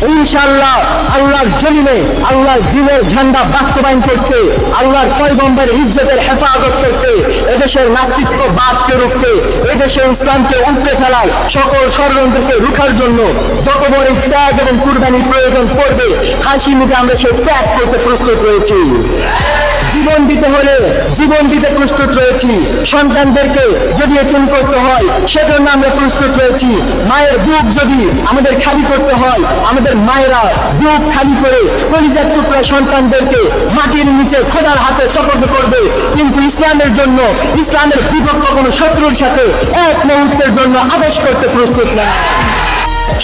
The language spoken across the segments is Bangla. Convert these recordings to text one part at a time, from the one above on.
ইনশাআল্লাহ আল্লাহর জমিনে আল্লাহর দ্বীনের ঝান্ডা বাস্তবায়ন করতে, আল্লাহর পয়গম্বরের ইজ্জতের হেফাজত করতে, এদেশের নাস্তিত্ববাদকে রুখতে, এদেশে ইসলামকে উল্টে ফেলার সকল ষড়যন্ত্রকে রুখার জন্য যত বড় ত্যাগ এবং কুরবানির প্রয়োজন পড়বে, হাসি মুখে আমরা সেই ত্যাগ করতে প্রস্তুত রয়েছি। জীবন দিতে হলে জীবন দিতে প্রস্তুত রয়েছি। সন্তানদেরকে যদি এতিম করতে হয় সেজন্য আমরা প্রস্তুত রয়েছি। মায়ের বুক যদি আমাদের খালি করতে হয়, আমাদের মায়েরা বুক খালি করে কলিজার টুকরা সন্তানদেরকে মাটির নিচে খোদার হাতে সফল করবে, কিন্তু ইসলামের জন্য, ইসলামের বিভক্ত কোনো শত্রুর সাথে এক মুহূর্তের জন্য আদেশ করতে প্রস্তুত না।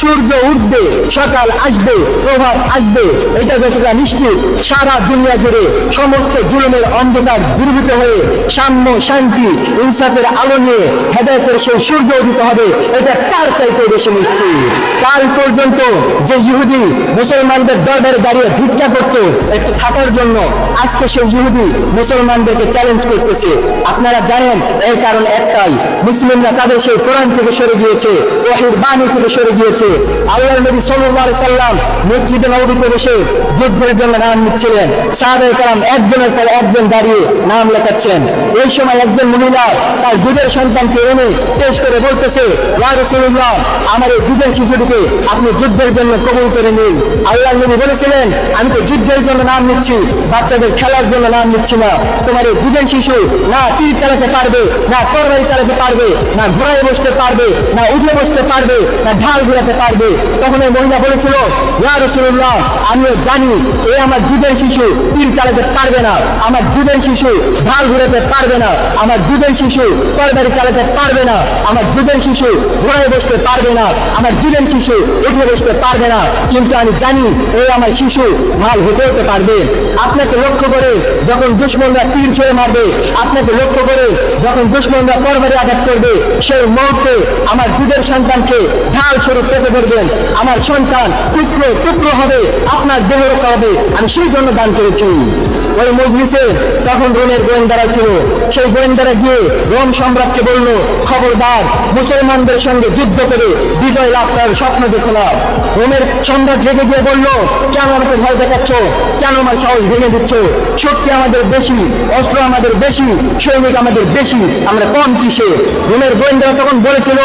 সূর্য উঠবে, সকাল আসবে, প্রভাত আসবে, এটা যতটা নিশ্চিত, সারা দুনিয়া জুড়ে সমস্ত জুলুমের অন্ধকার দূরীভূত হয়ে সাম্য, শান্তি, ইনসাফের আলো নিয়ে হেদায়েতের সেই সূর্য উদিত হবে, এটা তার চাইতে বেশি নিশ্চিত। কাল পর্যন্ত যে ইহুদি মুসলমানদের দরবারে দাঁড়িয়ে ভিক্ষা করত একটু থাকার জন্য, আজকে সেই ইহুদি মুসলমানদেরকে চ্যালেঞ্জ করতেছে। আপনারা জানেন এর কারণ একটাই, মুসলিমরা তাদের সেই কোরআন থেকে সরে গিয়েছে, ওহীর বাণী থেকে সরে গিয়েছে। আল্লাহর নবী সাল্লাল্লাহু আলাইহি সাল্লাম মসজিদে নববীতে বসে যুদ্ধের জন্য নাম নিচ্ছিলেন। সাহাবায়ে কেরাম একজনের পর একজন দাঁড়িয়ে নাম লেখাচ্ছেন। এই সময় একজন মহিলা তার দুধের সন্তানকে এনে পেশ করে বলতেছে, ইয়া রাসূলুল্লাহ, আমার এই দুধের শিশুটিকে আপনি যুদ্ধের জন্য কবুল করে নিন। আল্লাহর নবী বলেছিলেন, আমি তো যুদ্ধের জন্য নাম নিচ্ছি, বাচ্চাদের খেলার জন্য নাম নিচ্ছি না। তোমার এই দুধের শিশু না তীর চালাতে পারবে, না তরবারি চালাতে পারবে, না ঘোড়ায় বসতে পারবে, না উঠে বসতে পারবে, না ঢাল ঘোরাতে পারবে। তখন এই মহিলা বলেছিল, ইয়া রাসূলুল্লাহ, আমিও জানি এই আমার দুধের শিশু তীর চালাতে পারবে না, আমার দুধের শিশু ঢাল ঘোরাতে পারবে না, আমার দুধের শিশু তরবারি চালাতে পারবে না, আমার দুধের শিশু ঘোড়ায় বসতে পারবে না, আমার দুধের শিশু উঠে বসতে পারবে না, কিন্তু আমি জানি এই আমার শিশু ঢাল হতে পারবে। আপনাকে লক্ষ্য করে যখন দুশমনরা তীর ছুঁড়ে মারবে, আপনাকে লক্ষ্য করে যখন দুশমনরা তরবারি আঘাত করবে, সেই মুহূর্তে আমার দুধের সন্তানকে ঢাল স্বরূপ পেতে ধরবেন। আমার সন্তান টুকরো টুকরো হবে, আপনার দেহ রক্ষা হবে, আমি সেই জন্য দান করেছি। ওই মজলিসে তখন রোমের গোয়েন্দারা ছিল। সেই গোয়েন্দারা গিয়ে রোম সম্রাটকে বলল, খবরদার, মুসলমানদের সঙ্গে যুদ্ধ করে বিজয় লাভ করার স্বপ্ন দেখো না। রোমের সম্রাট রেগে গিয়ে বলল, কেন আমাকে ভয় দেখাচ্ছ, কেন আমার সাহস ভেঙে দিচ্ছ? শক্তি আমাদের বেশি, অস্ত্র আমাদের বেশি, সৈনিক আমাদের বেশি, আমরা কম কিসে? রোমের গোয়েন্দারা তখন বলেছিল,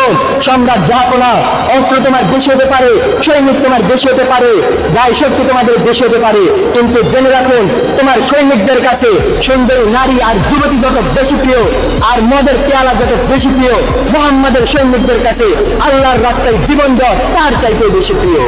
সম্রাট জাহাপনা, অস্ত্র তোমার বেশি হতে পারে, সৈনিক তোমার বেশি হতে পারে, গায়ে শক্তি তোমাদের বেশি হতে পারে, কিন্তু জেনে রাখুন, তোমার সৈনিকদের কাছে সুন্দরী নারী আর যুবতী যত বেশি প্রিয়, আর মদের পেয়ালা যত বেশি প্রিয়, মুহাম্মাদের সৈনিকদের কাছে আল্লাহর রাস্তায় জীবন দেওয়া তার চাইতে বেশি প্রিয়।